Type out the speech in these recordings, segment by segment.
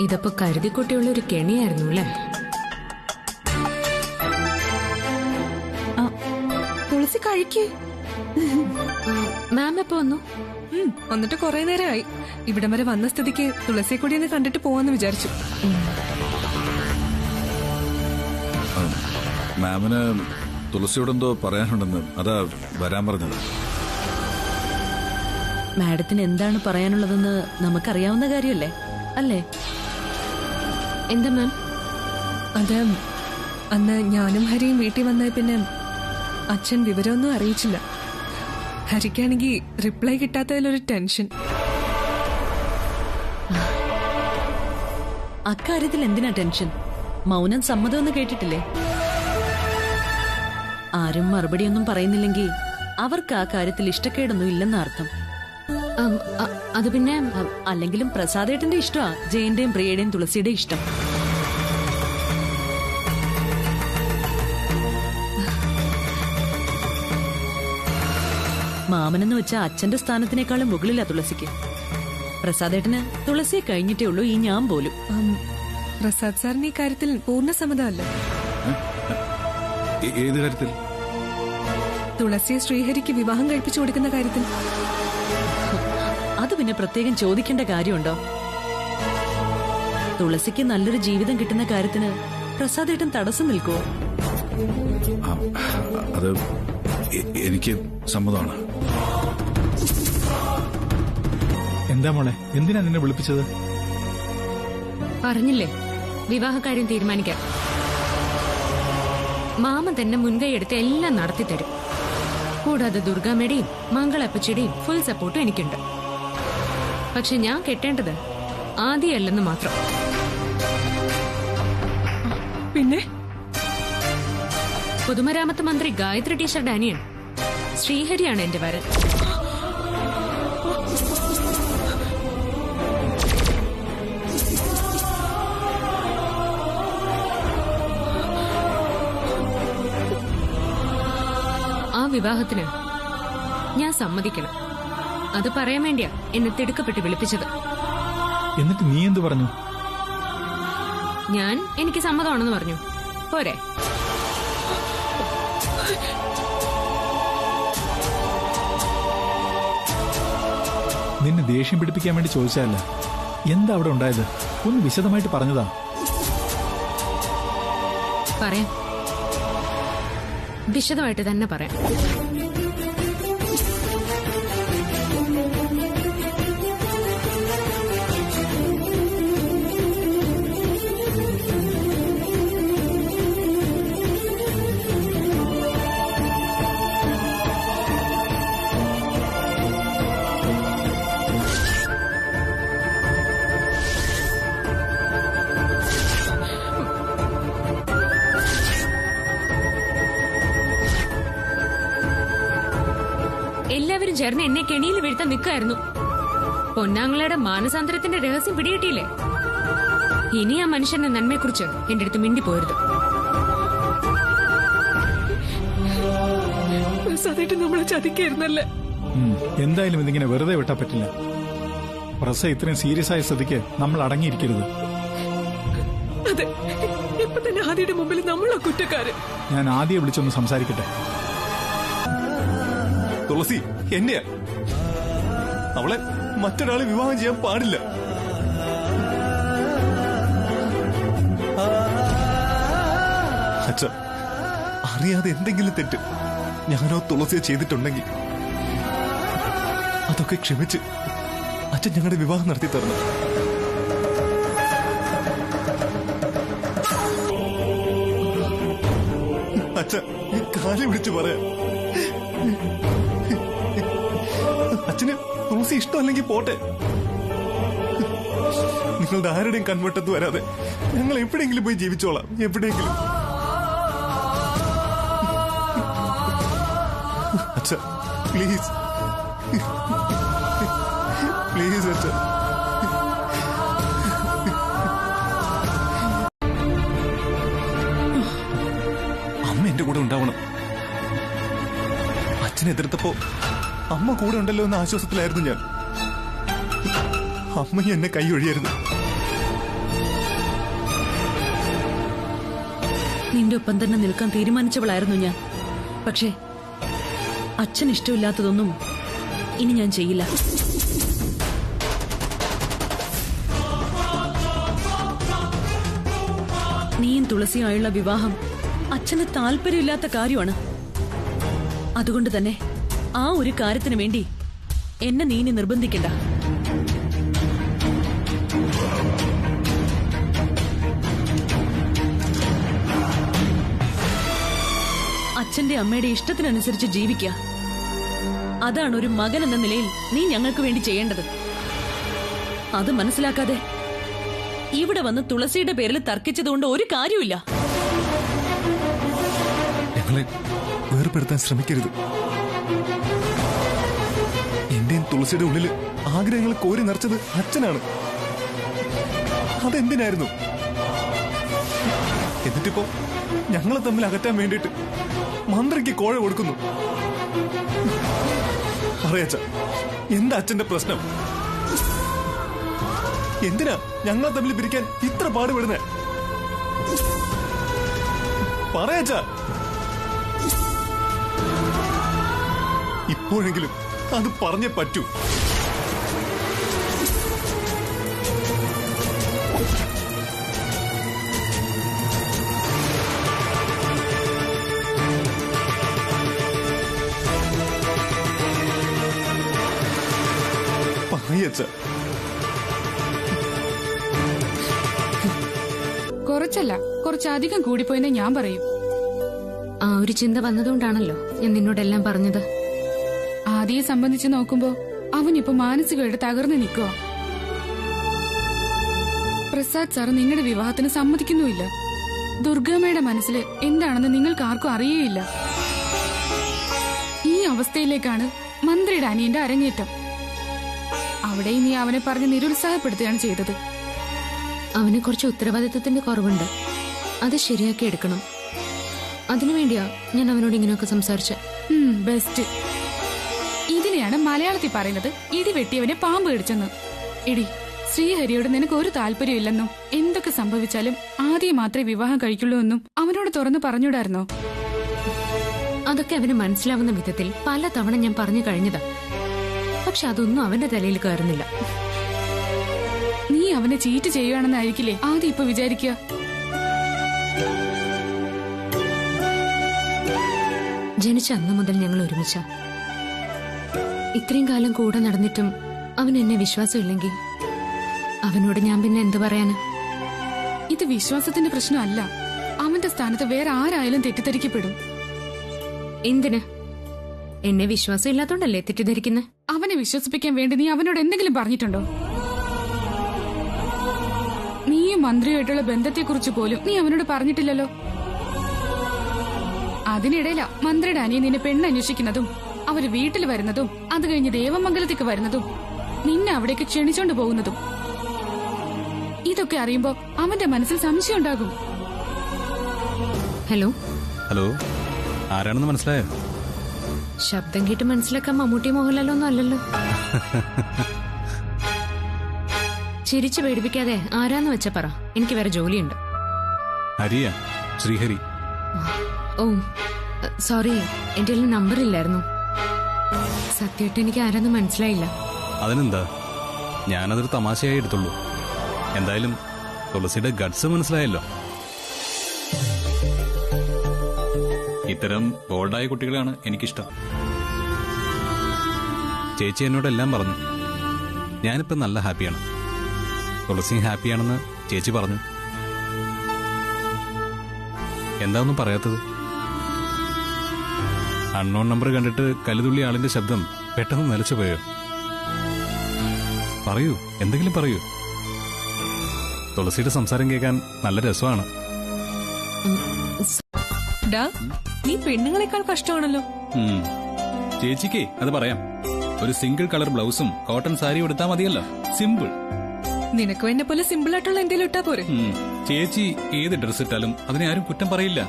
ഇതപ്പോ കരുതിക്കുട്ടിയുള്ള ഒരു കെണിയായിരുന്നു അല്ലേ? തുളസി കഴിക്കേ. മാം എപ്പോ വന്നു? വന്നിട്ട് കുറെ നേരമായി. ഇവിടം വരെ വന്ന സ്ഥിതിക്ക് തുളസിയെ കൂടി ഒന്ന് കണ്ടിട്ട് പോവാന്ന് വിചാരിച്ചു. മാമിന് തുളസിയോടെന്തോ പറയാനുണ്ടെന്ന് അതാ വരാൻ പറഞ്ഞത്. മാഡത്തിന് എന്താണ് പറയാനുള്ളതെന്ന് നമുക്കറിയാവുന്ന കാര്യമല്ലേ അല്ലേ? എന്താ മാം? അത് അന്ന് ഞാനും ഹരിയും വീട്ടിൽ വന്ന പിന്നെ അച്ഛൻ വിവരമൊന്നും അറിയിച്ചില്ല. ഹരിക്കാണെങ്കിൽ റിപ്ലൈ കിട്ടാത്തതിലൊരു ടെൻഷൻ. അക്കാര്യത്തിൽ എന്തിനാ ടെൻഷൻ? മൗനം സമ്മതമെന്ന് കേട്ടിട്ടില്ലേ? ആരും മറുപടിയൊന്നും പറയുന്നില്ലെങ്കിൽ അവർക്ക് ആ കാര്യത്തിൽ ഇഷ്ടക്കേടൊന്നും ഇല്ലെന്ന അർത്ഥം. അത് പിന്നെ അല്ലെങ്കിലും പ്രസാദേട്ടന്റെ ഇഷ്ടമാ ജയന്റെയും പ്രിയയുടെയും തുളസിയുടെയും ഇഷ്ടം. മാമനെന്ന് വെച്ചാൽ അച്ഛന്റെ സ്ഥാനത്തിനേക്കാളും മുകളിലാ തുളസിക്ക്. പ്രസാദേട്ടന് തുളസിയെ കഴിഞ്ഞിട്ടേ ഉള്ളൂ ഈ ഞാൻ പോലും. പ്രസാദ് സാറിന് ഈ കാര്യത്തിൽ പൂർണ്ണ സമ്മതമല്ല. ഏത് കാര്യത്തിൽ? തുളസിയെ ശ്രീഹരിക്ക് വിവാഹം കഴിപ്പിച്ചു കൊടുക്കുന്ന കാര്യത്തിൽ. അത് പിന്നെ പ്രത്യേകം ചോദിക്കേണ്ട കാര്യമുണ്ടോ? തുളസിക്ക് നല്ലൊരു ജീവിതം കിട്ടുന്ന കാര്യത്തിന് പ്രസാദേട്ടൻ തടസ്സം നിൽക്കുവോ? അത് എനിക്ക് സമ്മതമാണ്. എന്താ മോളെ, എന്തിനാ നിന്നെ വിളിപ്പിച്ചത്? പറഞ്ഞില്ലേ വിവാഹകാര്യം തീരുമാനിക്കാൻ. മാമൻ തന്നെ മുൻകൈ എടുത്ത് എല്ലാം നടത്തിത്തരും. കൂടാതെ ദുർഗാമ്മയുടെയും മംഗളപ്പച്ചിയുടെയും ഫുൾ സപ്പോർട്ടും എനിക്കുണ്ട്. പക്ഷെ ഞാൻ കെട്ടേണ്ടത് ആദ്യമല്ലെന്ന് മാത്രം. പിന്നെ പൊതുമരാമത്ത് മന്ത്രി ഗായത്രി ടീച്ചറുടെ അനിയൻ ശ്രീഹരിയാണ് എന്റെ വരൻ. ആ വിവാഹത്തിന് ഞാൻ സമ്മതിക്കണം. അത് പറയാൻ വേണ്ടിയാ എന്നെ തിടുക്കപ്പെട്ട് വിളിപ്പിച്ചത്. എന്നിട്ട് നീ എന്ത് പറഞ്ഞു? ഞാൻ എനിക്ക് സമ്മതമാണെന്ന് പറഞ്ഞു. പോരെ? നിന്നെ ദേഷ്യം പിടിപ്പിക്കാൻ വേണ്ടി ചോദിച്ചതല്ല. എന്താ അവിടെ ഉണ്ടായത്? ഒന്ന് വിശദമായിട്ട് പറഞ്ഞതാ. പറയാം, വിശദമായിട്ട് തന്നെ പറയാം. എല്ലാവരും ചേർന്ന് എന്നെ കെണിയിൽ വീഴ്ത്താൻ നിൽക്കായിരുന്നു. പൊന്നാങ്ങളയുടെ മാനസാന്തരത്തിന്റെ രഹസ്യം പിടികിട്ടിയില്ലേ? ഇനി ആ മനുഷ്യന്റെ നന്മയെക്കുറിച്ച് എന്റെ അടുത്ത് മിണ്ടിപ്പോരുത്. പ്രസാദേട്ടൻ നമ്മളെ ചതിക്കായിരുന്നല്ലേ? എന്തായാലും ഇതിങ്ങനെ വെറുതെ വിട്ടാ പറ്റില്ല. പ്രസ ഇത്രയും സീരിയസ് ആയ സ്ഥിതിക്ക് നമ്മൾ അടങ്ങിയിരിക്കരുത്. അതെ, ഇപ്പൊ തന്നെ ആദ്യയുടെ മുമ്പിൽ നമ്മളാ കുറ്റക്കാര്. ഞാൻ ആദ്യം വിളിച്ചൊന്ന് സംസാരിക്കട്ടെ. തുളസി എന്നെയാ. അവളെ മറ്റൊരാളെ വിവാഹം ചെയ്യാൻ പാടില്ല. അച്ഛ, അറിയാതെ എന്തെങ്കിലും തെറ്റ് ഞാനോ തുളസിയോ ചെയ്തിട്ടുണ്ടെങ്കിൽ അതൊക്കെ ക്ഷമിച്ച് അച്ഛൻ ഞങ്ങളുടെ വിവാഹം നടത്തി തരണം. അച്ഛ, ഈ കാലി പിടിച്ച് പറയാം. അച്ഛന് തുളസി ഇഷ്ടമല്ലെങ്കിൽ പോട്ടെ. നിങ്ങളുടെ ആരുടെയും കൺവട്ടത്ത് വരാതെ ഞങ്ങൾ എവിടെയെങ്കിലും പോയി ജീവിച്ചോളാം. എവിടെയെങ്കിലും. അച്ഛ, പ്ലീസ് പ്ലീസ് അച്ഛ. അമ്മ എന്റെ കൂടെ ഉണ്ടാവണം. അച്ഛനെ എതിർത്തപ്പോ അമ്മ കൂടെ ഉണ്ടല്ലോ എന്ന ആശ്വാസത്തിലായിരുന്നു ഞാൻ. അമ്മ എന്നെ കൈ ഒഴിയായിരുന്നു. നിന്റെ ഒപ്പം തന്നെ നിൽക്കാൻ തീരുമാനിച്ചവളായിരുന്നു ഞാൻ. പക്ഷേ അച്ഛൻ ഇഷ്ടമില്ലാത്തതൊന്നും ഇനി ഞാൻ ചെയ്യില്ല. നീയും തുളസിയുമായുള്ള വിവാഹം അച്ഛന് താല്പര്യമില്ലാത്ത കാര്യമാണ്. അതുകൊണ്ട് തന്നെ ആ ഒരു കാര്യത്തിന് വേണ്ടി എന്നെ നീ ഇനി നിർബന്ധിക്കണ്ട. അച്ഛന്റെ അമ്മയുടെ ഇഷ്ടത്തിനനുസരിച്ച് ജീവിക്കുക. അതാണ് ഒരു മകൻ എന്ന നിലയിൽ നീ ഞങ്ങൾക്ക് വേണ്ടി ചെയ്യേണ്ടത്. അത് മനസ്സിലാക്കാതെ ഇവിടെ വന്ന് തുളസിയുടെ പേരിൽ തർക്കിച്ചതുകൊണ്ട് ഒരു കാര്യമില്ല. ഞങ്ങളെ വേർപെടുത്താൻ ശ്രമിക്കരുത്. എന്റെയും തുളസിയുടെ ഉള്ളിൽ ആഗ്രഹങ്ങൾ കോരി നിറച്ചത് അച്ഛനാണ്. അതെന്തിനായിരുന്നു? എന്നിട്ടിപ്പോ ഞങ്ങളെ തമ്മിൽ അകറ്റാൻ വേണ്ടിയിട്ട് മന്ത്രിക്ക് കോഴ കൊടുക്കുന്നു. അറിയാച്ച, എന്താ അച്ഛന്റെ പ്രശ്നം? എന്തിനാ ഞങ്ങളെ തമ്മിൽ പിരിക്കാൻ ഇത്ര പാടുപെടുന്നേ? പറയാച്ച, ഇപ്പോഴെങ്കിലും അത് പറഞ്ഞേ പറ്റൂ. പറയച്ച. കുറച്ചല്ല, കുറച്ചധികം കൂടിപ്പോയെന്ന് ഞാൻ പറയും. ആ ഒരു ചിന്ത വന്നതുകൊണ്ടാണല്ലോ ഞാൻ നിന്നോടെല്ലാം പറഞ്ഞത്. ആദിയെ സംബന്ധിച്ച് നോക്കുമ്പോ അവനിപ്പോ മാനസികമായിട്ട് തകർന്നു നിൽക്കുക. പ്രസാദ് സാർ നിങ്ങളുടെ വിവാഹത്തിന് സമ്മതിക്കുന്നുമില്ല. ദുർഗമ്മയുടെ മനസ്സിൽ എന്താണെന്ന് നിങ്ങൾക്ക് ആർക്കും അറിയേയില്ല. ഈ അവസ്ഥയിലേക്കാണ് മന്ത്രിയുടെ അനിയന്റെ അരങ്ങേറ്റം. അവിടെ നീ അവനെ പറഞ്ഞ് നിരുത്സാഹപ്പെടുത്തുകയാണ് ചെയ്തത്. അവന് കുറച്ച് ഉത്തരവാദിത്വത്തിന്റെ കുറവുണ്ട്, അത് ശരിയാക്കി എടുക്കണം. അതിനുവേണ്ടിയാ ഞാൻ അവനോട് ഇങ്ങനെയൊക്കെ സംസാരിച്ച. ബെസ്റ്റ്. ഇതിനെയാണ് മലയാളത്തിൽ പറയുന്നത് ഇടി വെട്ടിയവനെ പാമ്പ് കടിച്ചെന്ന്. ഇടി, ശ്രീഹരിയോട് നിനക്ക് ഒരു താല്പര്യമില്ലെന്നും എന്തൊക്കെ സംഭവിച്ചാലും ആദ്യം മാത്രമേ വിവാഹം കഴിക്കുള്ളൂ എന്നും അവനോട് തുറന്നു പറഞ്ഞൂടായിരുന്നോ? അതൊക്കെ അവന് മനസ്സിലാവുന്ന വിധത്തിൽ പല തവണ ഞാൻ പറഞ്ഞു കഴിഞ്ഞതാ. പക്ഷെ അതൊന്നും അവന്റെ തലയിൽ കയറുന്നില്ല. നീ അവനെ ചീറ്റ് ചെയ്യുകയാണെന്നായിരിക്കില്ലേ ആദ്യം ഇപ്പൊ വിചാരിക്കുക. ജനിച്ച അന്നു മുതൽ ഞങ്ങൾ ഒരുമിച്ച. ഇത്രയും കാലം കൂടെ നടന്നിട്ടും അവൻ എന്നെ വിശ്വാസമില്ലെങ്കിൽ അവനോട് ഞാൻ പിന്നെ എന്തു പറയാന്? ഇത് വിശ്വാസത്തിന്റെ പ്രശ്നമല്ല. അവന്റെ സ്ഥാനത്ത് വേറെ ആരായാലും തെറ്റിദ്ധരിക്കപ്പെടും. എന്തിന്? എന്നെ വിശ്വാസം ഇല്ലാത്തോണ്ടല്ലേ തെറ്റിദ്ധരിക്കുന്നത്? അവനെ വിശ്വസിപ്പിക്കാൻ വേണ്ടി നീ അവനോട് എന്തെങ്കിലും പറഞ്ഞിട്ടുണ്ടോ? നീയും മന്ത്രിയുമായിട്ടുള്ള ബന്ധത്തെക്കുറിച്ച് പോലും നീ അവനോട് പറഞ്ഞിട്ടില്ലല്ലോ. അതിനിടയില മന്ത്രിയുടെ അനിയൻ നിന്നെ പെണ്ണന്വേഷിക്കുന്നതും അവര് വീട്ടിൽ വരുന്നതും അത് കഴിഞ്ഞ് ദേവമംഗലത്തേക്ക് വരുന്നതും നിന്നെ അവിടേക്ക് ക്ഷണിച്ചോണ്ട് പോകുന്നതും. ഇതൊക്കെ അറിയുമ്പോ അവന്റെ മനസ്സിൽ സംശയം ഉണ്ടാകും. ഹലോ ഹലോ, ആരാണെന്ന് മനസ്സിലായോ? ശബ്ദം കേട്ട് മനസ്സിലാക്കാൻ മമ്മൂട്ടി മോഹൻലാലൊന്നും അല്ലല്ലോ. ചിരിച്ചു പേടിപ്പിക്കാതെ ആരാന്ന് വെച്ച പറ, എനിക്ക് വേറെ ജോലിയുണ്ട്. ഹരിയ, ശ്രീഹരി. ഓ സോറി, എന്റെ കയ്യിൽ നമ്പർ ഇല്ലായിരുന്നു. സത്യമായിട്ട് എനിക്ക് ആരാന്ന് മനസ്സിലായില്ല. അതിനെന്താ, ഞാനതൊരു തമാശയായി എടുത്തുള്ളൂ. എന്തായാലും തുളസിയുടെ ഗട്സ് മനസ്സിലായല്ലോ. ഇത്തരം ബോൾഡായ കുട്ടികളാണ് എനിക്കിഷ്ടം. ചേച്ചി എന്നോടെല്ലാം പറഞ്ഞു. ഞാനിപ്പോ നല്ല ഹാപ്പിയാണ്. തുളസി ഹാപ്പിയാണെന്ന് ചേച്ചി പറഞ്ഞു. എന്താ ഒന്നും പറയാത്തത്? അൺനോൺ നമ്പർ കണ്ടിട്ട് കലുതുള്ളി ആളിന്റെ ശബ്ദം പെട്ടെന്ന് നിലച്ചു പോയോ? പറയൂ, എന്തെങ്കിലും പറയൂ. തുളസിയുടെ സംസാരം കേൾക്കാൻ നല്ല രസമാണ്. നീ പെണ്ണുങ്ങളെക്കാൾ കഷ്ടമാണല്ലോ. ചേച്ചിക്ക് അത് പറയാം. ഒരു സിംഗിൾ കളർ ബ്ലൗസും കോട്ടൺ സാരിയും എടുത്താൽ മതിയല്ലോ. സിമ്പിൾ. നിനക്കും എന്നെ പോലെ സിമ്പിൾ ആയിട്ടുള്ള എന്തെങ്കിലും ഇട്ടാ പോരെ? ചേച്ചി ഏത് ഡ്രസ് ഇട്ടാലും അതിനെ ആരും കുറ്റം പറയില്ല.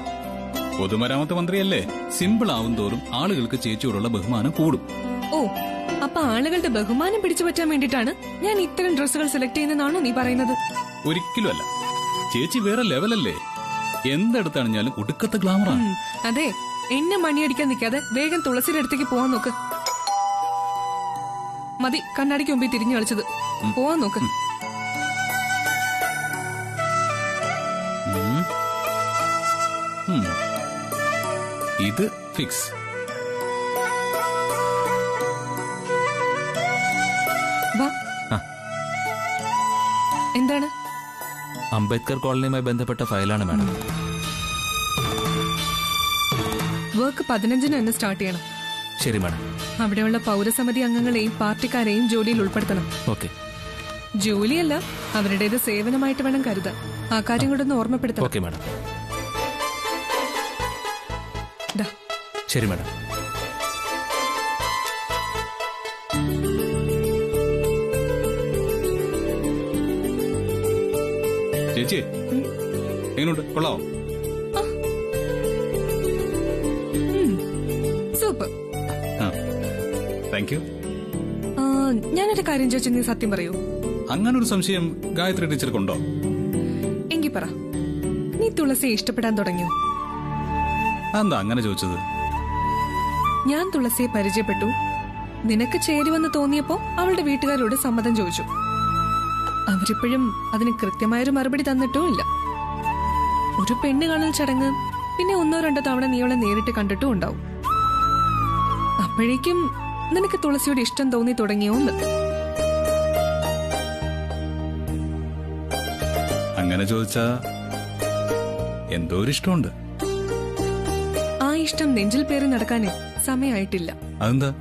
പൊതുമരാമത്ത് മന്ത്രിയല്ലേ. സിമ്പിൾ ആവും തോറും ആളുകൾക്ക് ചേച്ചിയോടുള്ള ബഹുമാനം കൂടും. ഓ, അപ്പൊ ആളുകളുടെ ബഹുമാനം പിടിച്ചു പറ്റാൻ വേണ്ടിട്ടാണ് ഞാൻ ഇത്തരം ഡ്രസ്സുകൾ സെലക്ട് ചെയ്യുന്നതാണോ നീ പറയുന്നത്? ഒരിക്കലും അല്ല. ചേച്ചി വേറെ ലെവലല്ലേ. എന്തെടുത്താണെങ്കിലും ഒടുക്കത്തെ ഗ്ലാമറാണ്. അതെ, എന്നെ മണിയടിക്കാൻ നിൽക്കാതെ വേഗം തുളസിയുടെ അടുത്തേക്ക് പോവാൻ നോക്ക്. മതി കണ്ണാടിക്ക് മുമ്പിൽ തിരിഞ്ഞു കളിച്ചത്. പോവാൻ നോക്ക്. ഇത് ഫിക്സ്. വാ. എന്താണ്? അംബേദ്കർ കോളനിയുമായി ബന്ധപ്പെട്ട ഫയലാണ് മാഡം. വർക്ക് 15-ന് തന്നെ സ്റ്റാർട്ട് ചെയ്യണം. ശരി മാഡം. അവിടെയുള്ള പൗരസമിതി അംഗങ്ങളെയും പാർട്ടിക്കാരെയും ജോലിയിൽ ഉൾപ്പെടുത്തണം. ഓക്കെ. ജോലിയല്ല, അവരുടേത് സേവനമായിട്ട് വേണം കരുതാൻ. ആ കാര്യം കൂടെ ഒന്ന് ഓർമ്മപ്പെടുത്തണം. Okay madam. ദാ. ശരി മാഡം. ചേച്ചി എങ്ങനെയുണ്ട്? കൊള്ളാവോ? സൂപ്പർ. Thank you. ഞാനൊരു കാര്യം ചോദിച്ചു, നീ സത്യം പറയൂ. അങ്ങനൊരു സംശയം ഗായത്രി ടീച്ചർക്കുണ്ടോ? എങ്കി പറ, നീ തുളസിയെ ഇഷ്ടപ്പെടാൻ തുടങ്ങിയോ? എന്താ അങ്ങനെ ചോദിച്ചത്? ഞാൻ തുളസിയെ പരിചയപ്പെട്ടു. നിനക്ക് ചേരുവെന്ന് തോന്നിയപ്പോ അവളുടെ വീട്ടുകാരോട് സമ്മതം ചോദിച്ചു. അവരിപ്പോഴും അതിന് കൃത്യമായൊരു മറുപടി തന്നിട്ടും ഇല്ല. ഒരു പെണ്ണ് കാണൽ ചടങ്ങ്, പിന്നെ 1-2 തവണ നീ അവളെ നേരിട്ട് കണ്ടിട്ടും ഉണ്ടാവും. അപ്പോഴേക്കും നിനക്ക് തുളസിയോട് ഇഷ്ടം തോന്നി തുടങ്ങിയോന്ന്? അങ്ങനെ ചോദിച്ചാ എന്തോ ഒരു ഇഷ്ടമുണ്ട്. ആ ഇഷ്ടം നെഞ്ചിൽ പേറി നടക്കാനേ സമയമായിട്ടില്ല. അതെന്താ?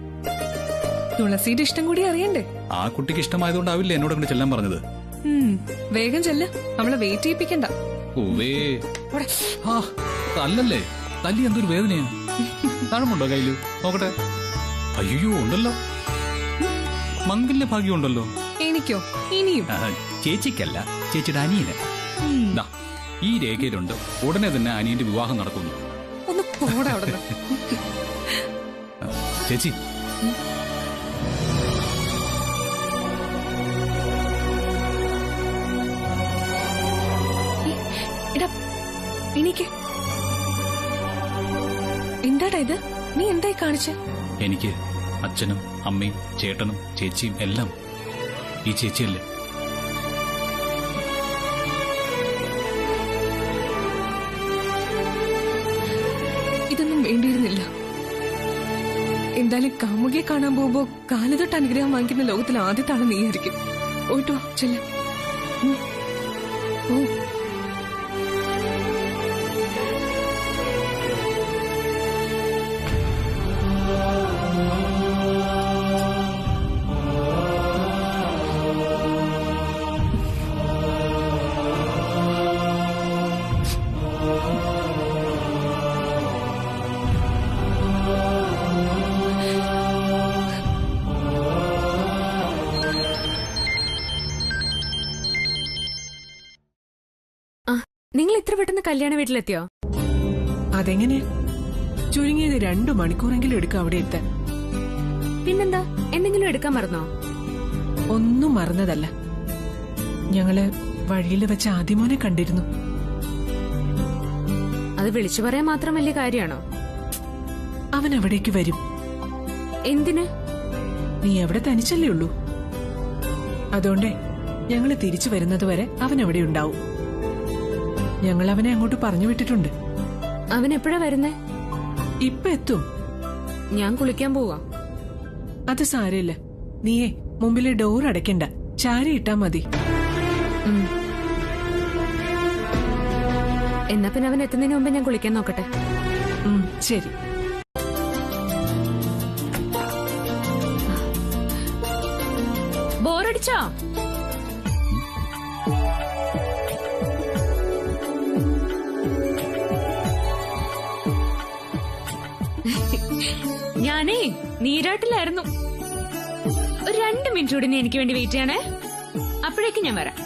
തുളസിയുടെ ഇഷ്ടം കൂടി അറിയണ്ടേ? ആ കുട്ടിക്ക് ഇഷ്ടമായതുകൊണ്ടാവില്ല എന്നോട് അങ്ങോട്ട് ചെല്ലാൻ പറഞ്ഞത്. വേഗം ചെല്ല്, അവളെ വെയിറ്റ് ചെയ്യിപ്പിക്കണ്ട. അല്ലല്ലേ, തല്ലി എന്തൊരു വേദനയാ. തഴമുണ്ടോ കയ്യില്? നോക്കട്ടെ. അയ്യോ, ഉണ്ടല്ലോ. മംഗല്യ ഭാഗ്യം ഉണ്ടല്ലോ. എനിക്കോ? ഇനിയും? ചേച്ചിക്കല്ല, ചേച്ചിയുടെ അനിയന്. ഈ രേഖയിലുണ്ട്. ഉടനെ തന്നെ അനിയന്റെ വിവാഹം നടക്കുന്നു. ഒന്ന് പോടാ അവിടെ. ചേച്ചി, എനിക്ക് എന്താടാ ഇത്? നീ എന്തായി കാണിച്ച? എനിക്ക് അച്ഛനും അമ്മയും ചേട്ടനും ചേച്ചിയും എല്ലാം ഈ ചേച്ചിയല്ലേ. ഇതൊന്നും വേണ്ടിയിരുന്നില്ല. എന്തായാലും കാമുകിയെ കാണാൻ പോകുമ്പോ കാലുതൊട്ട് അനുഗ്രഹം വാങ്ങിക്കുന്ന ലോകത്തിൽ ആദ്യത്തെ ആള് നീയായിരിക്കും. പോയിട്ട് വാ, ചെല്ല. നിങ്ങൾ ഇത്ര പെട്ടെന്ന് കല്യാണ വീട്ടിലെത്തിയോ? അതെങ്ങനെ? ചുരുങ്ങിയത് 2 മണിക്കൂറെങ്കിലും എടുക്കും അവിടെ എത്താൻ. പിന്നെന്താ, എന്തെങ്കിലും എടുക്കാൻ മറന്നോ? ഒന്നും മറന്നതല്ല. ഞങ്ങള് വഴിയിൽ വെച്ച് ആദ്യമോനെ കണ്ടിരുന്നു. അത് വിളിച്ചു പറയാൻ മാത്രം വലിയ കാര്യമാണോ? അവൻ അവിടേക്ക് വരും. എന്തിന്? നീ എവിടെ തനിച്ചല്ലേ ഉള്ളൂ. അതുകൊണ്ട് ഞങ്ങള് തിരിച്ചു വരുന്നതുവരെ അവൻ അവിടെ ഉണ്ടാവും. ഞങ്ങൾ അവനെ അങ്ങോട്ട് പറഞ്ഞു വിട്ടിട്ടുണ്ട്. അവൻ എപ്പോഴാ വരുന്നേ? ഇപ്പൊ എത്തും. ഞാൻ കുളിക്കാൻ പോവാ. അത് സാരമില്ല. നീയേ മുമ്പിലെ ഡോർ അടയ്ക്കണ്ട, ചാരി ഇട്ടാ മതി. എന്നാ പിന്നെ അവൻ എത്തുന്നതിന് മുമ്പ് ഞാൻ കുളിക്കാൻ നോക്കട്ടെ. ശരി. ബോറടിച്ചോ? ഞാനേ നീരാട്ടിലായിരുന്നു. ഒരു 2 മിനിറ്റ് കൂടി നീ എനിക്ക് വേണ്ടി വെയിറ്റ് ചെയ്യണേ. അപ്പോഴേക്കും ഞാൻ വരാം.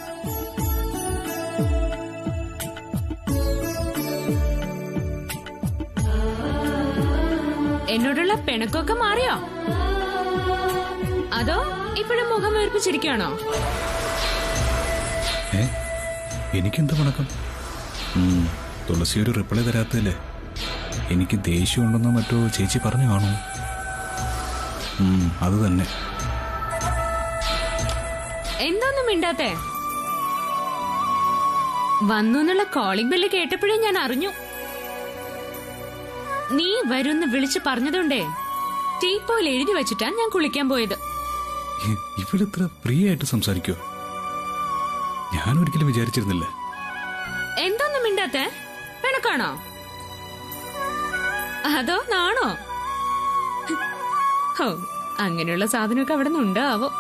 എന്നോടുള്ള പിണക്കൊക്കെ മാറിയോ? അതോ ഇപ്പോഴും മുഖം വീർപ്പിച്ചിരിക്കുകയാണോ? എനിക്കെന്ത് പിണക്കം? തുളസി ഒരു റിപ്ലൈ തരാത്തല്ലേ? എനിക്ക് ദേഷ്യമുണ്ടെന്നോ മറ്റോ ചേച്ചി പറഞ്ഞു കാണൂ. അത് തന്നെ. എന്താന്നും മിണ്ടാത്തെ? വന്നു എന്നുള്ള കോളിംഗ് ബെല്ല് കേട്ടപ്പോഴേ ഞാൻ അറിഞ്ഞു. നീ വരുന്ന് വിളിച്ചു പറഞ്ഞതുകൊണ്ടേ ടീപ്പോയിൽ എഴുതി വെച്ചിട്ടാണ് ഞാൻ കുളിക്കാൻ പോയത്. ഇവളിത്ര ഫ്രീ ആയിട്ട് സംസാരിക്കോ? ഞാൻ ഒരിക്കലും വിചാരിച്ചിരുന്നില്ല. എന്താന്നും മിണ്ടാത്തെ? പിണക്കാണോ അതോ നാണോ? ഓ, അങ്ങനെയുള്ള സാധനമൊക്കെ അവിടെ നിന്നുണ്ടാവോ?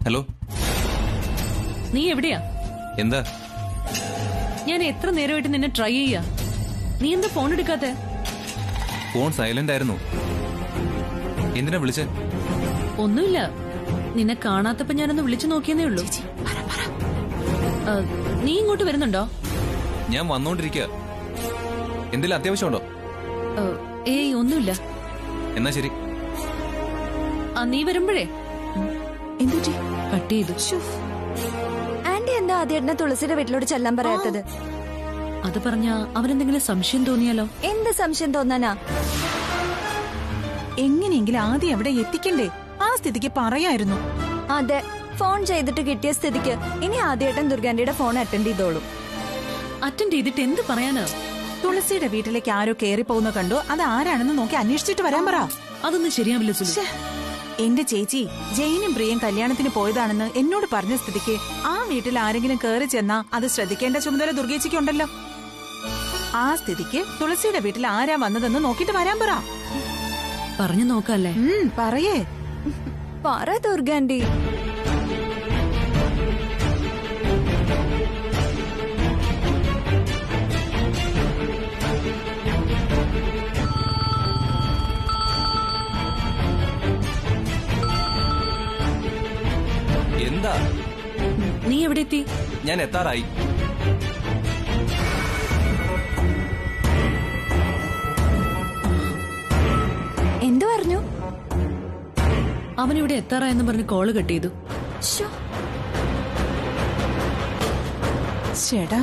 ഹലോ, നീ എവിടെയാ? എന്താ? ഞാൻ എത്ര നേരമായിട്ട് നിന്നെ ട്രൈ ചെയ്യാ. നീ എന്താ ഫോൺ എടുക്കാത്തെ? ഫോൺ സൈലന്റ് ആയിരുന്നു. എന്തിനാ വിളിച്ചേ? ഒന്നുമില്ല, നിന്നെ കാണാത്തപ്പോ ഞാനൊന്ന് വിളിച്ചു നോക്കിയെന്നേ ഉള്ളൂ. നീ ഇങ്ങോട്ട് വരുന്നുണ്ടോ? ഞാൻ വന്നോണ്ടിരിക്കുക. എന്തെങ്കിലും അത്യാവശ്യമുണ്ടോ? ഏയ് ഒന്നുമില്ല. എന്നാ ശരി. നീ വരുമ്പോഴേ കട്ട് ചെയ്തു. ആന്റി എന്താ ആദ്യേട്ടനെ തുളസിയുടെ വീട്ടിലോട്ട് ചെല്ലാൻ പറയാത്തത്? അത് പറഞ്ഞ അവനെന്തെങ്കിലും സംശയം തോന്നിയാലോ? എന്ത് സംശയം തോന്നാനാ? എങ്ങനെയെങ്കിലും ആദ്യം അവിടെ എത്തിക്കണ്ടേ? ആ സ്ഥിതിക്ക് പറയായിരുന്നു. അതെ, ഫോൺ ചെയ്തിട്ട് കിട്ടിയ സ്ഥിതിക്ക് ഇനി ആദ്യേട്ടൻ ദുർഗാന്റിയുടെ ഫോൺ അറ്റൻഡ് ചെയ്തോളും. അറ്റൻഡ് ചെയ്തിട്ട് എന്ത് പറയാനാ? തുളസിയുടെ വീട്ടിലേക്ക് ആരോ കേറി പോകുന്ന കണ്ടു. അത് ആരാണെന്ന് നോക്കി അന്വേഷിച്ചിട്ട് വരാൻ പറ. അതൊന്നും ശരിയാവില്ല സുലു. എന്റെ ചേച്ചി ജെയിനും പ്രിയയും കല്യാണത്തിന് പോയതാണെന്ന് എന്നോട് പറഞ്ഞ സ്ഥിതിക്ക് ആ വീട്ടിൽ ആരെങ്കിലും കേറി ചെന്നാ അത് ശ്രദ്ധിക്കേണ്ട ചുമതല ദുർഗേച്ചിക്കുണ്ടല്ലോ. ആ സ്ഥിതിക്ക് തുളസിയുടെ വീട്ടിൽ ആരാ വന്നതെന്ന് നോക്കിട്ട് വരാൻ പറ. പറഞ്ഞു നോക്കല്ലേ? പറയേ. പറ ദുർഗാന്റി. എന്താ? നീ എവിടെ എത്തി? ഞാൻ എത്താറായി. എന്തു പറഞ്ഞു? അവനിവിടെ എത്താറായെന്ന് പറഞ്ഞ് കോള് കട്ട് ചെയ്തു. ചേടാ,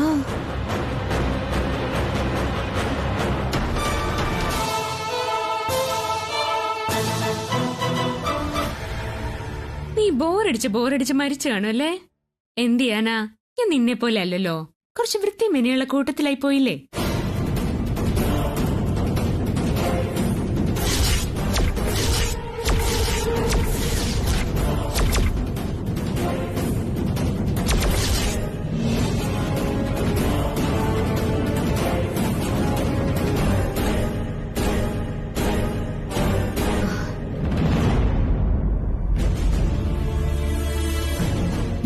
നീ ബോറടിച്ച് മരിച്ചു കാണുമല്ലേ? എന്ത് ചെയ്യാനാ, ഞാൻ നിന്നെ പോലെ അല്ലല്ലോ. കുറച്ച് വൃത്തി മെനയുള്ള കൂട്ടത്തിലായി പോയില്ലേ?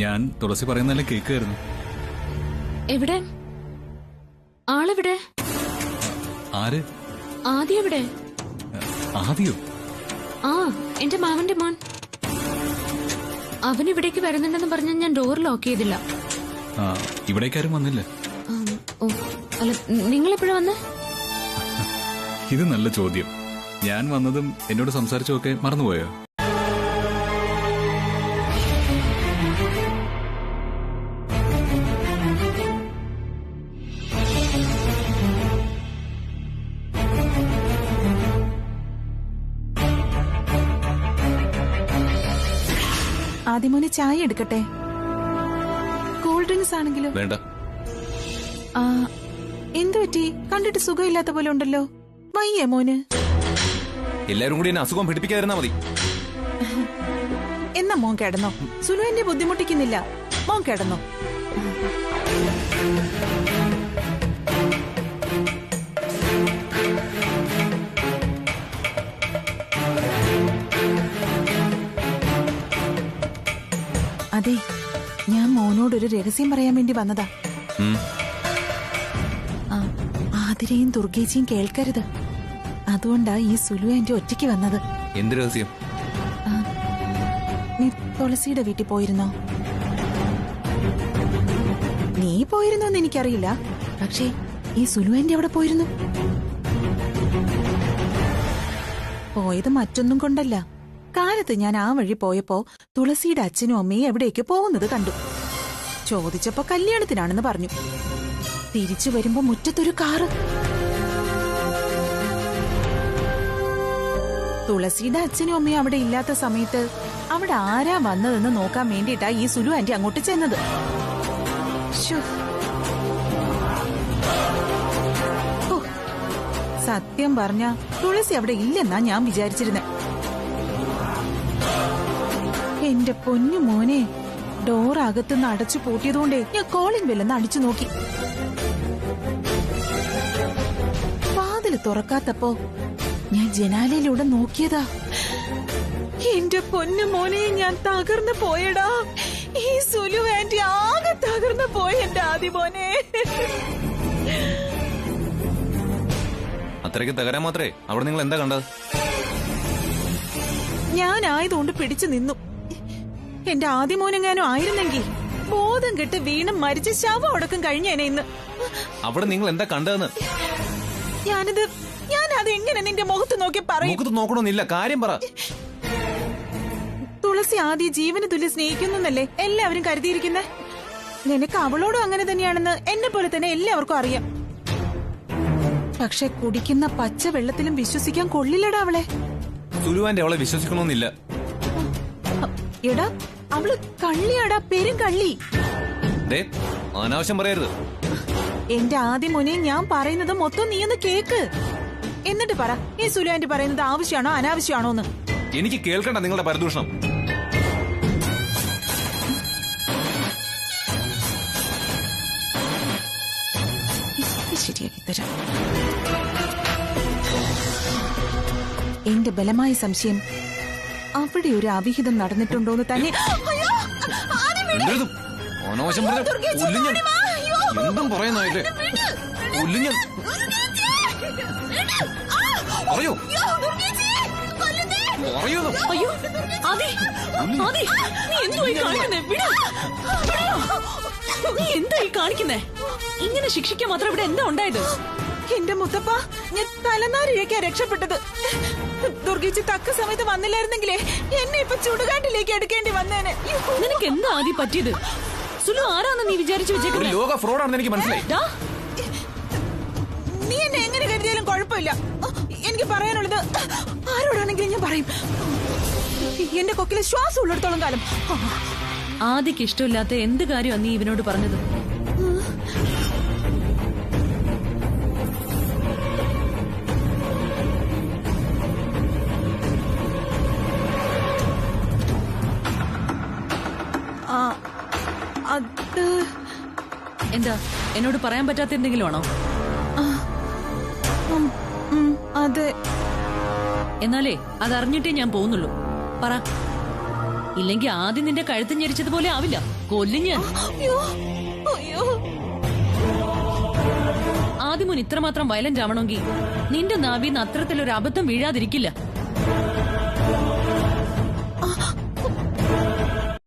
ഞാൻ തുളസി പറയുന്നതല്ലേ കേൾക്കുമായിരുന്നു. എവിടെ ആളെവിടെ? ആര്? ആദ്യം എവിടെ? ആദ്യോ? ആ, എന്റെ മാവന്റെ മോൻ. അവൻ ഇവിടേക്ക് വരുന്നുണ്ടെന്ന് പറഞ്ഞ ഞാൻ ഡോർ ലോക്ക് ചെയ്തില്ല. ഇവിടേക്കാരും വന്നില്ല. ഓ അല്ല, നിങ്ങൾ എപ്പോഴാ വന്നേ? ഇത് നല്ല ചോദ്യം. ഞാൻ വന്നതും എന്നോട് സംസാരിച്ചതൊക്കെ മറന്നുപോയോ? ആദ്യമോനെ ചായ എടുക്കട്ടെ? കൂൾ ഡ്രിങ്ക്സ് ആണെങ്കിലോ? വേണ്ട. എന്തു പറ്റി? കണ്ടിട്ട് സുഖമില്ലാത്ത പോലെ ഉണ്ടല്ലോ. വയ്യേ മോന്? എല്ലാരും കൂടി എന്നെ അസുഖം പിടിപ്പിക്കാതിരുന്നാ മതി. എന്നാ മോൻ കിടന്നോ. സുലുവിന്റെ ബുദ്ധിമുട്ടിക്കുന്നില്ല. മോൻ കിടന്നോ. അതെ, ഞാൻ മോനോടൊരു രഹസ്യം പറയാൻ വേണ്ടി വന്നതാ. ആതിരയും ദുർഗേച്ചിയും കേൾക്കരുത്. അതുകൊണ്ടാ ഈ സുലു ആന്റി ഒറ്റയ്ക്ക് വന്നത്. എന്ത് രഹസ്യം? നീ തുളസിയുടെ വീട്ടിൽ പോയിരുന്നോ? നീ പോയിരുന്നോന്ന് എനിക്കറിയില്ല, പക്ഷേ ഈ സുലു ആന്റി അവിടെ പോയിരുന്നു. പോയത് മറ്റൊന്നും കൊണ്ടല്ല. കാലത്ത് ഞാൻ ആ വഴി പോയപ്പോ തുളസിയുടെ അച്ഛനും അമ്മയും എവിടേക്ക് പോകുന്നത് കണ്ടു. ചോദിച്ചപ്പോ കല്യാണത്തിനാണെന്ന് പറഞ്ഞു. തിരിച്ചു വരുമ്പോ മുറ്റത്തൊരു കാറ്. തുളസിയുടെ അച്ഛനും അമ്മയും അവിടെ ഇല്ലാത്ത സമയത്ത് അവിടെ ആരാ വന്നതെന്ന് നോക്കാൻ വേണ്ടിയിട്ടാ ഈ സുലു ആന്റി അങ്ങോട്ട് ചെന്നത്. ശ്ശോ. ഓ, സത്യം പറഞ്ഞ തുളസി അവിടെ ഇല്ലെന്നാ ഞാൻ വിചാരിച്ചിരുന്നെ. എന്റെ പൊന്നു മോനെ, ഡോർ അകത്തുനിന്ന് അടച്ചു പൂട്ടിയതുകൊണ്ടേ ഞാൻ കോളിംഗ് ബെല്ലെന്ന് അടിച്ചു നോക്കി. വാതില് തുറക്കാത്തപ്പോ ഞാൻ ജനാലയിലൂടെ നോക്കിയതാ. എന്റെ പൊന്നു മോനെ, ഞാൻ തകർന്നു പോയടാ. ഈ സുലു ആന്റി ആകെ തകർന്നു പോയി എന്റെ ആദി മോനെ. അത്രയ്ക്ക് തകരാൻ മാത്രമേ അവിടെ നിങ്ങൾ എന്താ കണ്ടത്? ഞാനായതുകൊണ്ട് പിടിച്ചു നിന്നു. എന്റെ ആദി മോനെങ്ങാനും ആയിരുന്നെങ്കിൽ ബോധം കെട്ട് വീണ് മരിച്ച ശവം അടക്കം കഴിഞ്ഞേനെ ഇന്ന്. അവിടെ നിങ്ങൾ എന്താ കണ്ടതെന്ന്? ഞാനത് എങ്ങനെ നിന്റെ മുഖത്ത് നോക്കി പറയും? മുഖത്ത് നോക്കണമെന്നില്ല, കാര്യം പറ. തുളസി ആദ്യ ജീവന് തുല്യ സ്നേഹിക്കുന്നല്ലേ എല്ലാവരും കരുതിയിരിക്കുന്നെ. നിനക്ക് അവളോടും അങ്ങനെ തന്നെയാണെന്ന് എന്നെ പോലെ തന്നെ എല്ലാവർക്കും അറിയാം. പക്ഷെ കുടിക്കുന്ന പച്ച വെള്ളത്തിലും വിശ്വസിക്കാൻ കൊള്ളില്ലടാ അവളെ. സുലുവാന്റെ അവളെ വിശ്വസിക്കണമെന്നില്ല. എടാ, അവള് കള്ളിയാടാ, പെരും കള്ളി. അനാവശ്യം പറയരുത്. എന്റെ ആദ്യ മോനെ, ഞാൻ പറയുന്നത് മൊത്തം നീ ഒന്ന് കേക്ക്. എന്നിട്ട് പറ, ഈ സുലു ആന്റി പറയുന്നത് ആവശ്യമാണോ അനാവശ്യമാണോ എന്ന്. എനിക്ക് കേൾക്കണ്ട നിങ്ങളുടെ പരദൂഷണം. ശരിയാക്കി തരാം. എന്റെ ബലമായ സംശയം അവിടെ ഒരു അവിഹിതം നടന്നിട്ടുണ്ടോന്ന് തന്നെ. അനാവശ്യം എന്തും പറയുന്നല്ലേ? പറയൂ പറയൂ. അയ്യോ ആദി, ആദി, നീ എന്തുവായി കാണിക്കുന്നേ? നീ എന്തായി കാണിക്കുന്നേ? ഇങ്ങനെ ശിക്ഷിക്കാൻ മാത്രം ഇവിടെ എന്താ ഉണ്ടായത്? എന്റെ മുത്തപ്പ, ഞാൻ തലനാരിഴയ്ക്കാ രക്ഷപ്പെട്ടത്. ദുർഗിച്ച് തക്ക സമയത്ത് വന്നില്ലായിരുന്നെങ്കിലേ എന്നെ ഇപ്പൊ ചുടുകാട്ടിലേക്ക് എടുക്കേണ്ടി വന്നേനെ. നിനക്ക് എന്താ ആദി പറ്റിയത്? സുലു ആരാന്ന് നീ വിചാരിച്ചു വെച്ചേക്കുന്നത്? ലോക ഫ്രോഡാണെന്ന് എനിക്ക് മനസ്സിലായി. നീ എന്നെ എങ്ങനെ കരുതിയാലും കുഴപ്പമില്ല. എനിക്ക് പറയാനുള്ളത് ആരോടാണെങ്കിലും ഞാൻ പറയും. എന്റെ കൊക്കിലെ ശ്വാസം ഉള്ളിടത്തോളം കാലം. ആദിക്ക് ഇഷ്ടമില്ലാത്ത എന്ത് കാര്യമാണ് നീ ഇവനോട് പറഞ്ഞത്? എന്താ എന്നോട് പറയാൻ പറ്റാത്ത എന്തെങ്കിലും ആണോ? അതെ. എന്നാലേ അതറിഞ്ഞിട്ടേ ഞാൻ പോകുന്നുള്ളൂ. പറ, ഇല്ലെങ്കിൽ ആദ്യം നിന്റെ കഴുത്ത് ഞെരിച്ചതുപോലെ ആവില്ല, കൊല്ലും ഞാൻ. ആദ്യമോൻ ഇത്രമാത്രം വയലന്റ് ആവണമെങ്കിൽ നിന്റെ നാവിന്ന് അത്തരത്തിലൊരു അബദ്ധം വീഴാതിരിക്കില്ല.